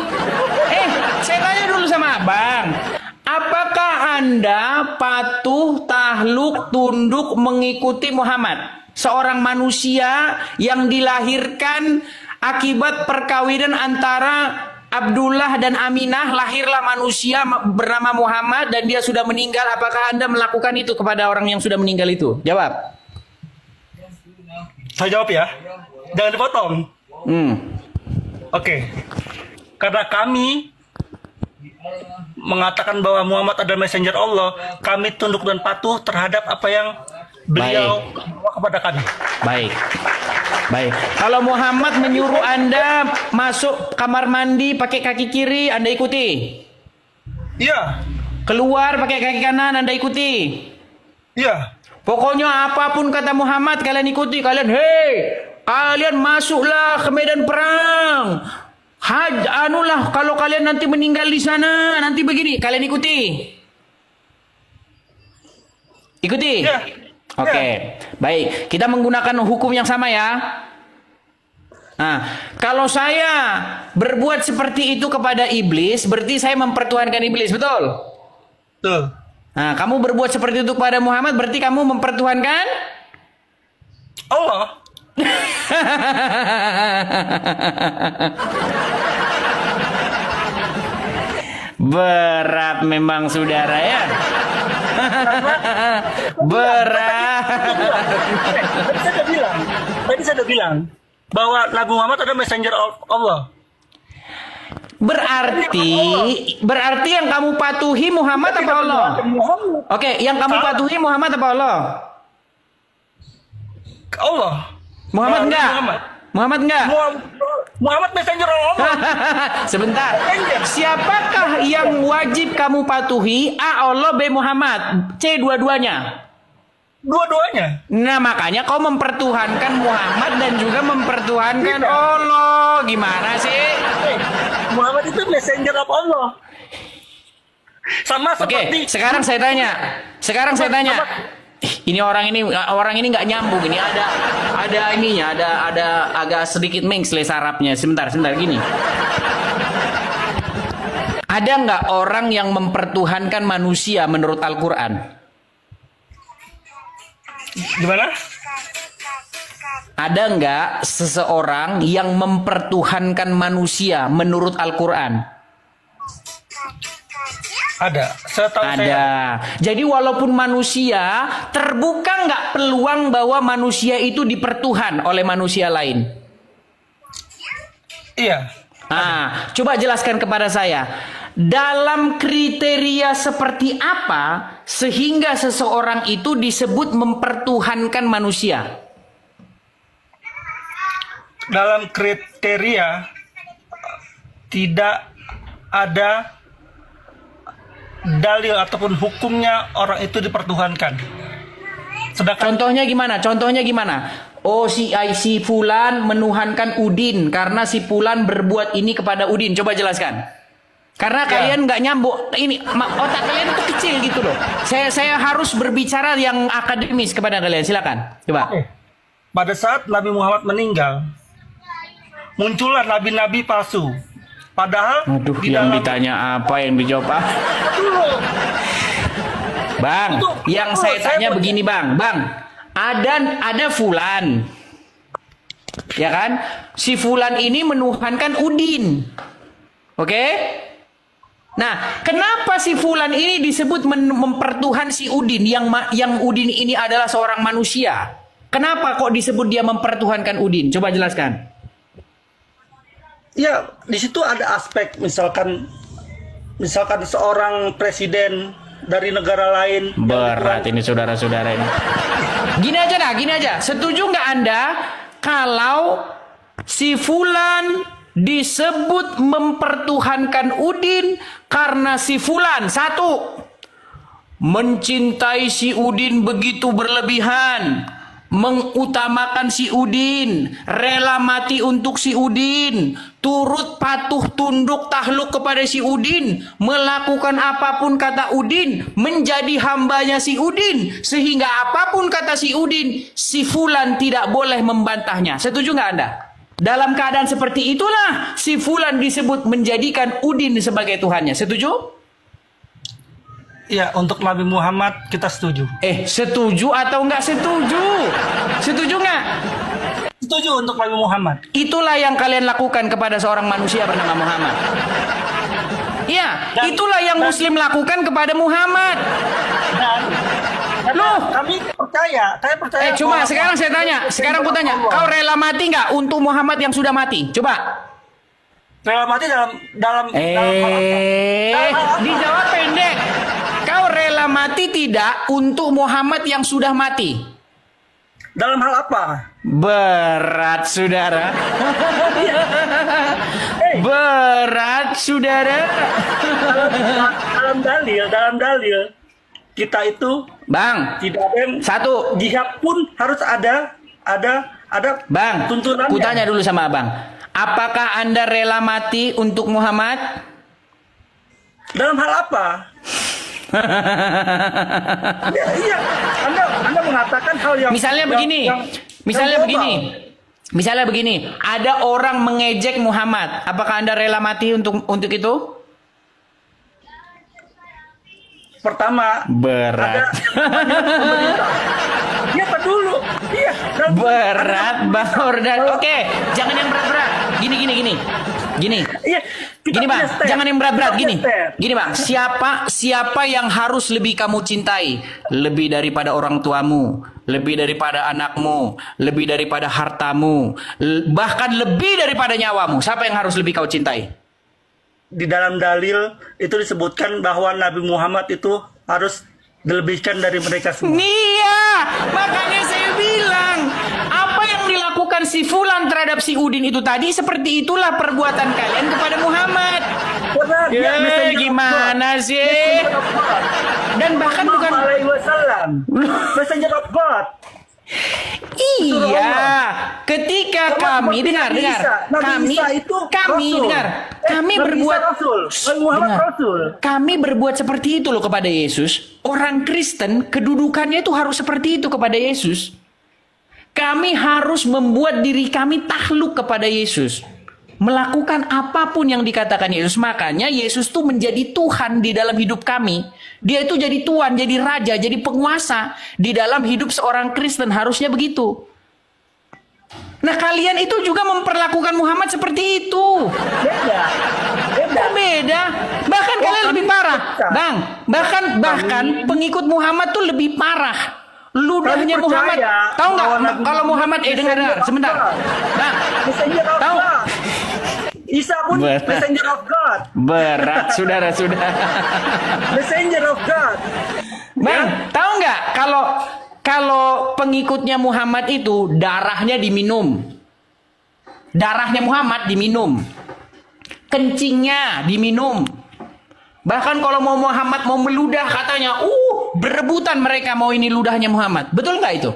Saya tanya dulu sama Abang. Apakah Anda patuh, tahluk, tunduk, mengikuti Muhammad? Seorang manusia yang dilahirkan akibat perkawinan antara Abdullah dan Aminah, lahirlah manusia bernama Muhammad dan dia sudah meninggal. Apakah Anda melakukan itu kepada orang yang sudah meninggal itu? Jawab. Saya jawab ya. Jangan dipotong. Oke. Karena kami mengatakan bahwa Muhammad adalah messenger Allah, kami tunduk dan patuh terhadap apa yang beliau bawa kepada kami. Baik. Kalau Muhammad menyuruh Anda masuk kamar mandi pakai kaki kiri, Anda ikuti? Iya. Keluar pakai kaki kanan, Anda ikuti? Iya. Pokoknya apapun kata Muhammad kalian ikuti. Kalian masuklah ke medan perang. Kalau kalian nanti meninggal di sana, nanti begini, kalian ikuti. Ikuti? Iya. Oke. Baik, kita menggunakan hukum yang sama ya. Nah, kalau saya berbuat seperti itu kepada iblis, berarti saya mempertuhankan iblis, betul? Betul. Nah, kamu berbuat seperti itu kepada Muhammad, berarti kamu mempertuhankan Allah. Berat memang saudara ya. Berat. Tadi saya udah bilang bahwa Nabi Muhammad adalah messenger of Allah. Berarti yang kamu patuhi Muhammad apa Allah? Oke, yang kamu patuhi Muhammad apa Allah? Allah. Muhammad enggak? Muhammad enggak? Muhammad messenger Allah. Sebentar. Siapakah yang wajib kamu patuhi? A. Allah, B. Muhammad, C. dua-duanya. Dua-duanya. Nah, makanya kau mempertuhankan Muhammad dan juga mempertuhankan Allah. Gimana sih? Muhammad itu messenger of Allah. Sama Oke, seperti sekarang saya tanya. Ini orang ini nggak nyambung. Ini ada ininya, ada agak sedikit mengsle sarapnya. Sebentar gini. Ada nggak orang yang mempertuhankan manusia menurut Al-Quran? Gimana? Ada nggak seseorang yang mempertuhankan manusia menurut Al-Quran? Ada. Setahu Ada. saya. Jadi walaupun manusia, terbuka nggak peluang bahwa manusia itu dipertuhan oleh manusia lain? Iya. Nah, coba jelaskan kepada saya. Dalam kriteria seperti apa sehingga seseorang itu disebut mempertuhankan manusia? Dalam kriteria tidak ada dalil ataupun hukumnya orang itu dipertuhankan. Sedangkan Contohnya gimana? Oh, si Fulan menuhankan Udin karena si Fulan berbuat ini kepada Udin. Coba jelaskan. Karena kalian nggak nyambung. Ini otak kalian itu kecil gitu loh. Saya harus berbicara yang akademis kepada kalian. Silakan. Coba. pada saat Nabi Muhammad meninggal, muncullah nabi-nabi palsu. Padahal Aduh, di yang dalam ditanya apa, yang dijawab apa? Bang, yang saya tanya begini bang, ada Fulan, ya kan? Si Fulan ini menuhankan Udin, oke? Nah, kenapa si Fulan ini disebut mempertuhan si Udin, yang Udin ini adalah seorang manusia? Kenapa kok disebut dia mempertuhankan Udin? Coba jelaskan. ya di situ ada aspek misalkan seorang presiden dari negara lain. Berat ini saudara-saudara ini. Gini aja. Setuju nggak Anda kalau si Fulan disebut mempertuhankan Udin karena si Fulan satu mencintai si Udin begitu berlebihan, mengutamakan si Udin, rela mati untuk si Udin, turut patuh tunduk takluk kepada si Udin, melakukan apapun kata Udin, menjadi hambanya si Udin, sehingga apapun kata si Udin, si Fulan tidak boleh membantahnya. Setuju nggak Anda? Dalam keadaan seperti itulah si Fulan disebut menjadikan Udin sebagai Tuhannya. Setuju? Ya, untuk Nabi Muhammad kita setuju. Setuju atau nggak setuju? Setuju nggak? Setuju untuk Nabi Muhammad. Itulah yang kalian lakukan kepada seorang manusia bernama Muhammad. Iya, itulah yang Muslim lakukan kepada Muhammad. Loh, Kami percaya. Cuma sekarang saya tanya, aku tanya, kau rela mati nggak untuk Muhammad yang sudah mati? Coba. Rela mati dalam Dijawab pendek. Kau rela mati tidak untuk Muhammad yang sudah mati? dalam hal apa? Berat, saudara. Berat, saudara. Dalam dalil kita itu Bang, tidak ada yang satu. jihad pun harus ada Bang, tuntunannya. ku tanya dulu sama abang. Apakah Anda rela mati untuk Muhammad? Dalam hal apa? Iya, Anda mengatakan hal yang Misalnya begini, ada orang mengejek Muhammad. Apakah Anda rela mati untuk itu? Pertama, Berat. Iya, dulu. Iya. Berat, Bang Ordan. Oke, jangan yang berat-berat. Gini. Iya. Gini Bang, jangan yang berat-berat. Gini Bang, siapa yang harus lebih kamu cintai? Lebih daripada orang tuamu, lebih daripada anakmu, lebih daripada hartamu, bahkan lebih daripada nyawamu. Siapa yang harus lebih kau cintai? Di dalam dalil itu disebutkan bahwa Nabi Muhammad itu harus dilebihkan dari mereka semua. Iya, makanya saya bilang apa yang dilakukan perbuatan si Fulan terhadap si Udin itu tadi, seperti itulah perbuatan kalian kepada Muhammad. Karena dia messenger of Gimana God. sih? Messenger of God. Dan bahkan bukan Alaihi Wasallam. Messenger of God. iya. Ketika Sama kami seperti dengar, Nabi dengar. Isa. Nabi Kami Isa itu Rasul. dengar. Kami Nabi berbuat Isa Rasul. Nabi Muhammad Dengar. Rasul. Kami berbuat seperti itu loh kepada Yesus. Orang Kristen kedudukannya itu harus seperti itu kepada Yesus. Kami harus membuat diri kami takluk kepada Yesus. Melakukan apapun yang dikatakan Yesus. Makanya Yesus tuh menjadi Tuhan di dalam hidup kami. Dia itu jadi Tuhan, jadi Raja, jadi penguasa di dalam hidup seorang Kristen. Harusnya begitu. Nah, kalian itu juga memperlakukan Muhammad seperti itu. Beda. Kok beda? Bahkan kalian lebih parah. Bang, bahkan pengikut Muhammad tuh lebih parah. Ludahnya Kami Muhammad. percaya Tahu nggak bahwa Nabi kalau Muhammad dengar messenger of sebentar. God. Bang, Messenger of tahu? God. Isa pun Berat. messenger of God. Berat, saudara-saudara. Messenger of God. Bang, tahu nggak kalau pengikutnya Muhammad itu darahnya diminum. Darahnya Muhammad diminum. Kencingnya diminum. Bahkan kalau mau Muhammad mau meludah katanya, berebutan mereka mau ini ludahnya Muhammad. Betul nggak itu?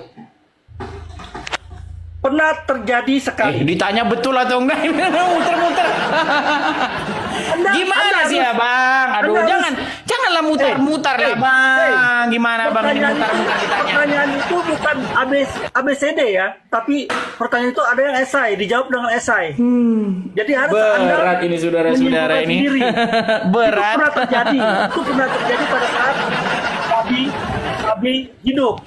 Pernah terjadi sekali. Ditanya betul atau enggak? Muter-muter. Gimana Anda sih ya Bang? Aduh, Anda janganlah mutar-mutar lah Bang. Gimana Bang ini mutar-mutar ditanya? Pertanyaan itu bukan ABCD ya, tapi pertanyaan itu ada yang esai, dijawab dengan esai. Jadi harus Anda Berat ini saudara-saudara menyimpulkan ini. sendiri. Berat. Itu pernah terjadi pada saat Nabi hidup.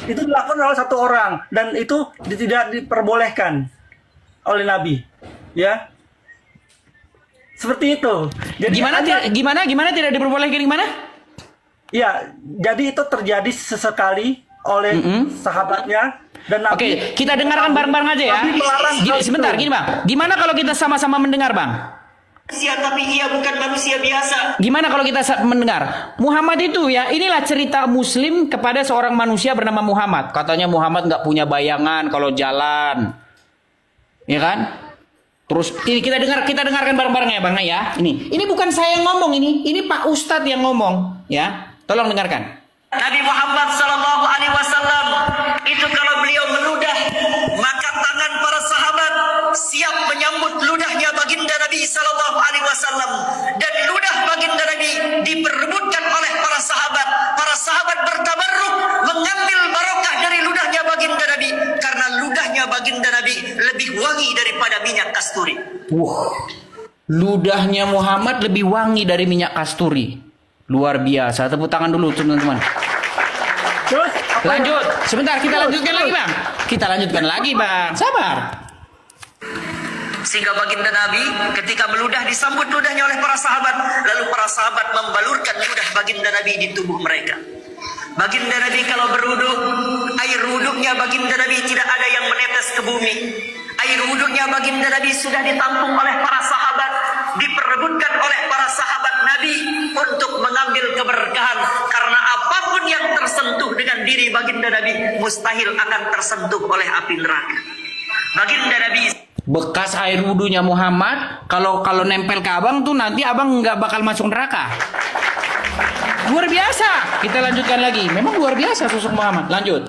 Itu dilakukan oleh satu orang dan itu tidak diperbolehkan oleh Nabi. Ya. Seperti itu. Jadi Gimana tidak diperbolehkan gimana? ya, jadi itu terjadi sesekali oleh sahabatnya dan Nabi. Oke, kita dengarkan bareng-bareng aja ya. Nabi melarang hal Sebentar, itu. gini Bang. Gimana kalau kita sama-sama mendengar Bang? Manusia, tapi ia bukan manusia biasa. Gimana kalau kita mendengar? Muhammad itu ya, inilah cerita Muslim kepada seorang manusia bernama Muhammad. Katanya Muhammad nggak punya bayangan kalau jalan. Ya kan? Terus ini kita dengarkan bareng-bareng ya Bang ya. Ini bukan saya yang ngomong ini Pak Ustadz yang ngomong ya. Tolong dengarkan. Nabi Muhammad Sallallahu Alaihi Wasallam itu kalau beliau meludah, maka tangan para sahabat siap menyambut ludahnya baginda Nabi Sallallahu Alaihi Wasallam, dan ludah baginda Nabi diperebutkan oleh para sahabat. Para sahabat bertabarruk mengambil barokah dari ludahnya baginda Nabi karena ludahnya baginda Nabi lebih wangi daripada minyak kasturi. Ludahnya Muhammad lebih wangi dari minyak kasturi. Luar biasa. Tepuk tangan dulu teman-teman. Terus apa Lanjut. Sebentar, kita lanjutkan lagi Bang. Kita lanjutkan lagi Bang. Sabar. Sehingga baginda Nabi ketika meludah disambut ludahnya oleh para sahabat, lalu para sahabat membalurkan ludah baginda Nabi di tubuh mereka. Baginda Nabi kalau berwudu, air wuduknya baginda Nabi tidak ada yang menetes ke bumi. Air wuduknya baginda Nabi sudah ditampung oleh para sahabat, diperebutkan oleh para sahabat Nabi untuk mengambil keberkahan, karena apapun yang tersentuh dengan diri baginda Nabi mustahil akan tersentuh oleh api neraka. Baginda Nabi Bekas air wudhunya Muhammad kalau nempel ke abang tuh nanti abang nggak bakal masuk neraka. Luar biasa. Kita lanjutkan lagi. Memang luar biasa sosok Muhammad. Lanjut.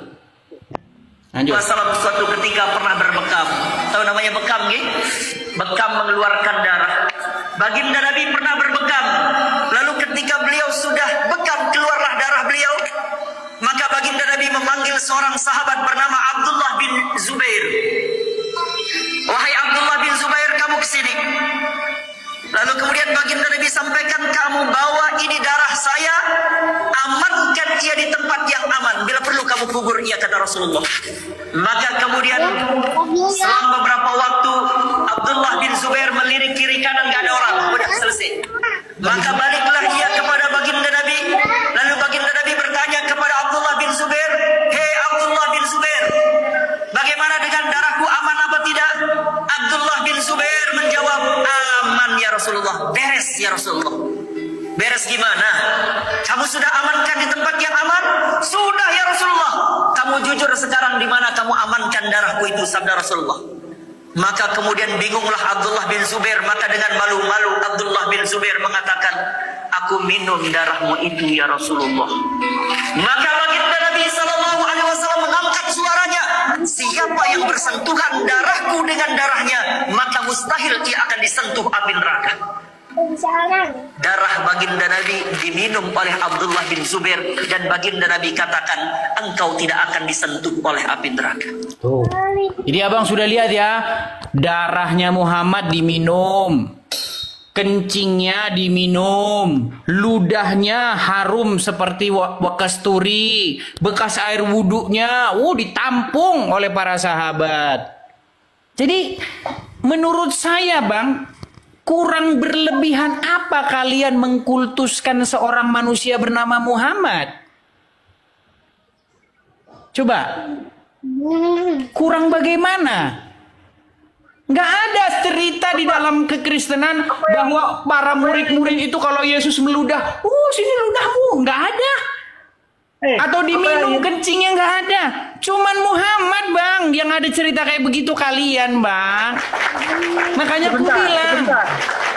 Salam suatu ketika pernah berbekam. Tahu namanya bekam, nggih? Bekam mengeluarkan darah. Baginda Nabi pernah berbekam. Lalu ketika beliau sudah bekam, keluarlah darah beliau. Maka baginda Nabi memanggil seorang sahabat bernama Abdullah bin Zubair. Wahai Abdullah bin Zubair, kamu kesini. Lalu kemudian baginda Nabi sampaikan, kamu bawa ini darah saya, amankan ia di tempat yang aman. Bila perlu kamu kubur ia, kata Rasulullah. Maka kemudian selang beberapa waktu Abdullah bin Zubair melirik kiri kanan, gak ada orang. Udah selesai. Maka baliklah ia kepada baginda Nabi. Lalu baginda Nabi bertanya kepada Abdullah bin Zubair, hei Abdullah bin Zubair, bagaimana dengan darahku, aman apa tidak? Abdullah bin Zubair menjawab, aman ya Rasulullah, beres ya Rasulullah. Beres gimana? Kamu sudah amankan di tempat yang aman? Sudah ya Rasulullah. Kamu kamu jujur sekarang, di mana kamu amankan darahku itu, sabda Rasulullah. Maka kemudian bingunglah Abdullah bin Zubair. Maka dengan malu-malu Abdullah bin Zubair mengatakan, aku minum darahmu itu ya Rasulullah. Maka baginda Nabi Sallallahu Alaihi Wasallam mengangkat suaranya, siapa yang bersentuhan darahku dengan darahnya, maka mustahil ia akan disentuh api neraka. Darah baginda Nabi diminum oleh Abdullah bin Zubair, dan baginda Nabi katakan, engkau tidak akan disentuh oleh api neraka. Tuh. Jadi abang sudah lihat ya, darahnya Muhammad diminum, kencingnya diminum, ludahnya harum seperti wakasturi, bekas air wudhunya ditampung oleh para sahabat. Jadi menurut saya bang, kurang berlebihan apa kalian mengkultuskan seorang manusia bernama Muhammad? Coba, kurang bagaimana? Nggak ada cerita di dalam kekristenan bahwa para murid-murid itu kalau Yesus meludah, sini ludahmu, nggak ada. Atau diminum kencingnya, nggak ada. Cuman Muhammad bang yang ada cerita kayak begitu kalian bang. Makanya aku bilang,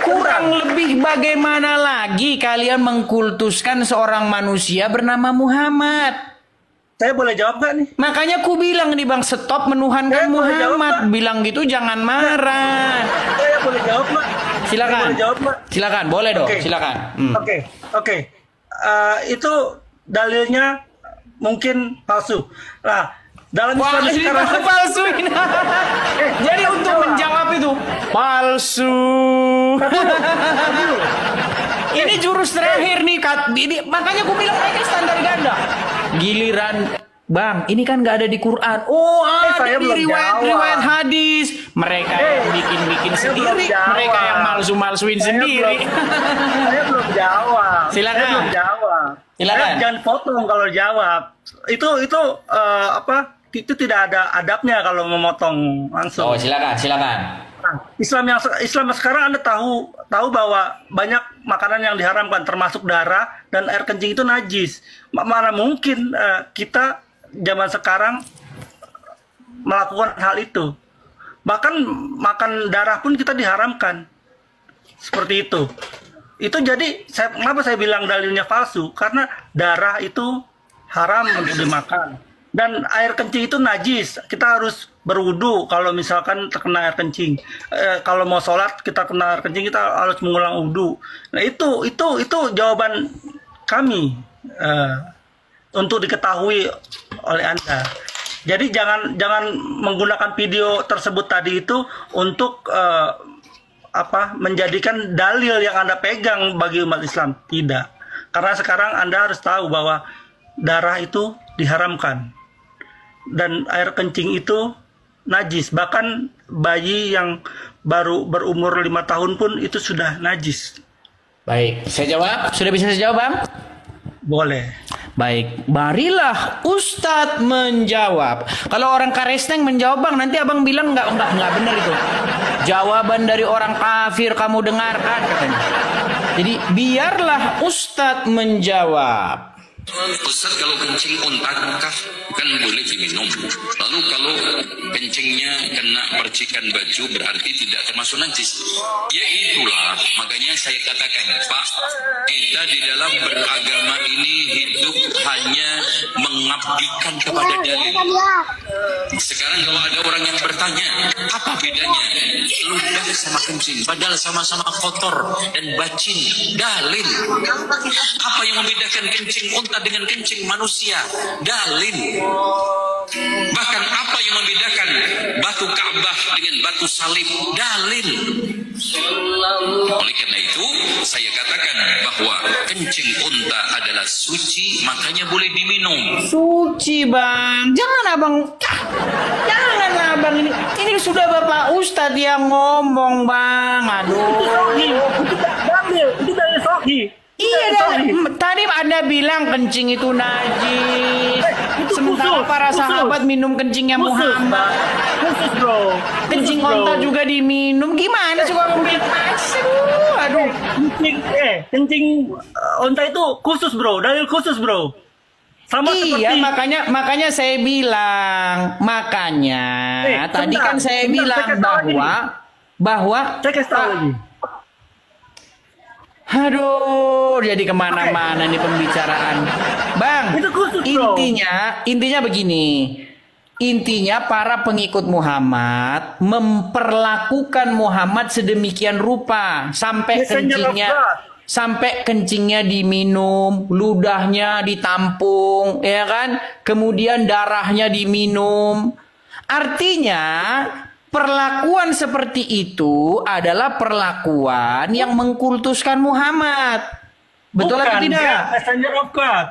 kurang lebih bagaimana lagi kalian mengkultuskan seorang manusia bernama Muhammad? Saya boleh jawab gak nih? Makanya aku bilang nih bang, stop menuhankan Muhammad. Bilang gitu jangan marah. Saya boleh jawab Mbak? Silakan. Boleh jawab Mbak? Silakan, boleh dong. Silakan. Oke. Itu dalilnya mungkin palsu. Nah, dalam Islam sekarang palsuin. Jadi untuk menjawab itu palsu. Ini jurus terakhir nih, makanya aku bilang mereka standar ganda. Giliran bang, ini kan nggak ada di Quran. Ada di riwayat hadis. Mereka yang bikin sendiri, mereka yang malsu-malsuin sendiri. Saya belum jawab. Silakan. Silakan. Jangan potong kalau jawab. Itu itu tidak ada adabnya kalau memotong langsung. Silakan. Nah, Islam sekarang Anda tahu bahwa banyak makanan yang diharamkan, termasuk darah dan air kencing itu najis. Mana mungkin kita zaman sekarang melakukan hal itu? Bahkan makan darah pun kita diharamkan. Seperti itu. Itu jadi kenapa saya bilang dalilnya palsu? Karena darah itu haram untuk dimakan. Dan air kencing itu najis. Kita harus berwudu kalau misalkan terkena air kencing. Kalau mau sholat kita kena air kencing, kita harus mengulang wudu. Nah itu jawaban kami untuk diketahui oleh Anda. Jadi jangan menggunakan video tersebut tadi itu untuk menjadikan dalil yang Anda pegang bagi umat Islam. Tidak. Karena sekarang Anda harus tahu bahwa darah itu diharamkan. Dan air kencing itu najis. Bahkan bayi yang baru berumur 5 tahun pun itu sudah najis. Baik, saya jawab. Sudah bisa saya jawab, Bang? Boleh. Baik, marilah Ustadz menjawab. Kalau orang Karesteng menjawab, Bang, nanti Abang bilang enggak benar itu. Jawaban dari orang kafir kamu dengarkan katanya. Jadi biarlah Ustadz menjawab. Ustaz, kalau kencing unta kan boleh diminum. Lalu kalau kencingnya kena percikan baju berarti tidak termasuk najis. Ya itulah makanya saya katakan, Pak, kita di dalam beragama ini hidup hanya mengabdikan kepada dalil. Sekarang kalau ada orang yang bertanya, apa bedanya ludah sama kencing? Padahal sama-sama kotor dan bacin. Dalil. Apa yang membedakan kencing unta dengan kencing manusia? Dalil. Bahkan apa yang membedakan batu Ka'bah dengan batu salib? Dalil. Oleh karena itu saya katakan bahwa kencing unta adalah suci, makanya boleh diminum. Suci, Bang. Jangan abang ini sudah Bapak Ustadz yang ngomong, Bang. Aduh. Itu dalil sahih. Iya, tadi Anda bilang kencing itu najis. Sementara para sahabat minum kencingnya Muhammad. Khusus, bro. Kencing onta juga diminum. Gimana sih kalau bilang najis? Aduh. Kencing onta itu khusus, bro. Dalil khusus, bro. Sama Iya, seperti makanya saya bilang, tadi sebentar, kan saya sebentar, bilang saya kasih tahu bahwa saya kasih tahu lagi. aduh, jadi kemana-mana nih pembicaraan, Bang. Itu khusus, bro. Intinya begini. Intinya para pengikut Muhammad memperlakukan Muhammad sedemikian rupa Messenger of God. sampai kencingnya diminum, ludahnya ditampung, ya kan? Kemudian darahnya diminum. Artinya perlakuan seperti itu adalah perlakuan yang mengkultuskan Muhammad. Betul Bukan, atau tidak? dia Messenger of God.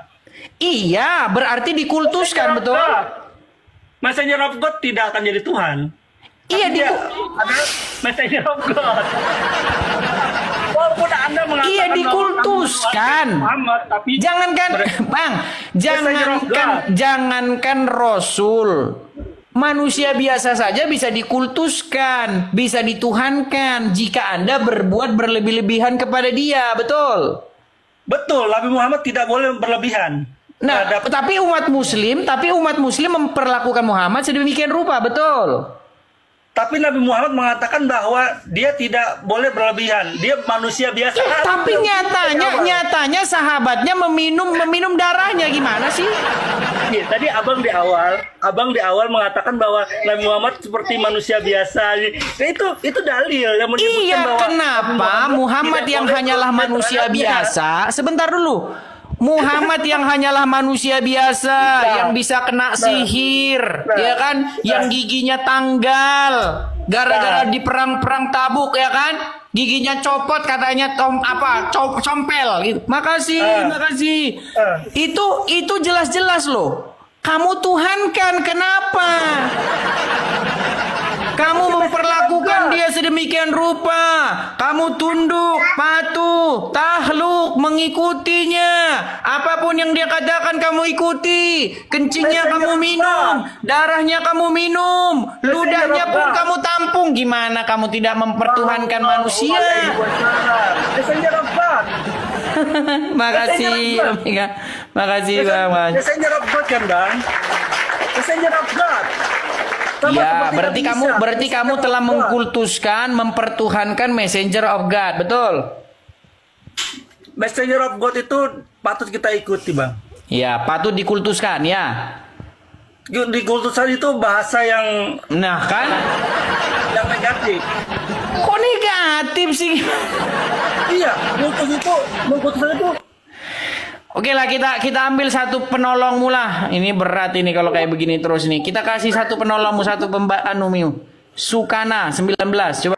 Iya, berarti dikultuskan, Messenger of betul? God. Messenger of God tidak akan jadi Tuhan. Iya, Dia adalah Messenger of God. Walaupun Anda mengatakan Iya, bahwa dikultuskan. Anda Muhammad, tapi Jangankan, Bang, Messenger of God. jangankan Rasul. Manusia biasa saja bisa dikultuskan, bisa dituhankan jika Anda berbuat berlebih-lebihan kepada dia, betul? betul, Nabi Muhammad tidak boleh berlebihan. Nah, terhadap- tapi umat Muslim memperlakukan Muhammad sedemikian rupa, betul? Tapi Nabi Muhammad mengatakan bahwa dia tidak boleh berlebihan. Dia manusia biasa. Tapi nyatanya sahabatnya meminum darahnya, gimana sih? Iya, tadi abang di awal mengatakan bahwa Nabi Muhammad seperti manusia biasa. Nah, itu dalil yang menyebutkan Iya, bahwa kenapa Muhammad tidak yang boleh hanyalah berlebihan manusia terhadapnya. biasa? Sebentar dulu. Muhammad yang hanyalah manusia biasa, yang bisa kena sihir, ya kan? Yang giginya tanggal gara-gara di perang-perang Tabuk, ya kan? Giginya copot katanya compel gitu. Makasih. Itu jelas-jelas loh. Kamu tuhankan, kenapa? Kamu memperlakukan dia sedemikian rupa. Kamu tunduk, patuh, takluk, mengikutinya. Apapun yang dia katakan kamu ikuti. Kencingnya kamu minum, darahnya kamu minum, ludahnya pun kamu tampung. Gimana kamu tidak mempertuhankan manusia? Messenger of God. Makasih, Omega. Makasih, Bang. Messenger of God kan, Bang? Messenger of God. Sama Ya, seperti berarti Nabi Isa. kamu telah Messenger of God. mengkultuskan, mempertuhankan Messenger of God, betul? Messenger of God itu patut kita ikuti, Bang. Ya, patut dikultuskan, ya. Di kultusan itu bahasa yang Nah, kan? negatif. Kok negatif sih? Iya, kultusan itu Oke lah, kita ambil satu penolongmu lah. Ini berat ini kalau kayak begini terus nih. Kita kasih satu penolongmu, satu Sukana 19. Coba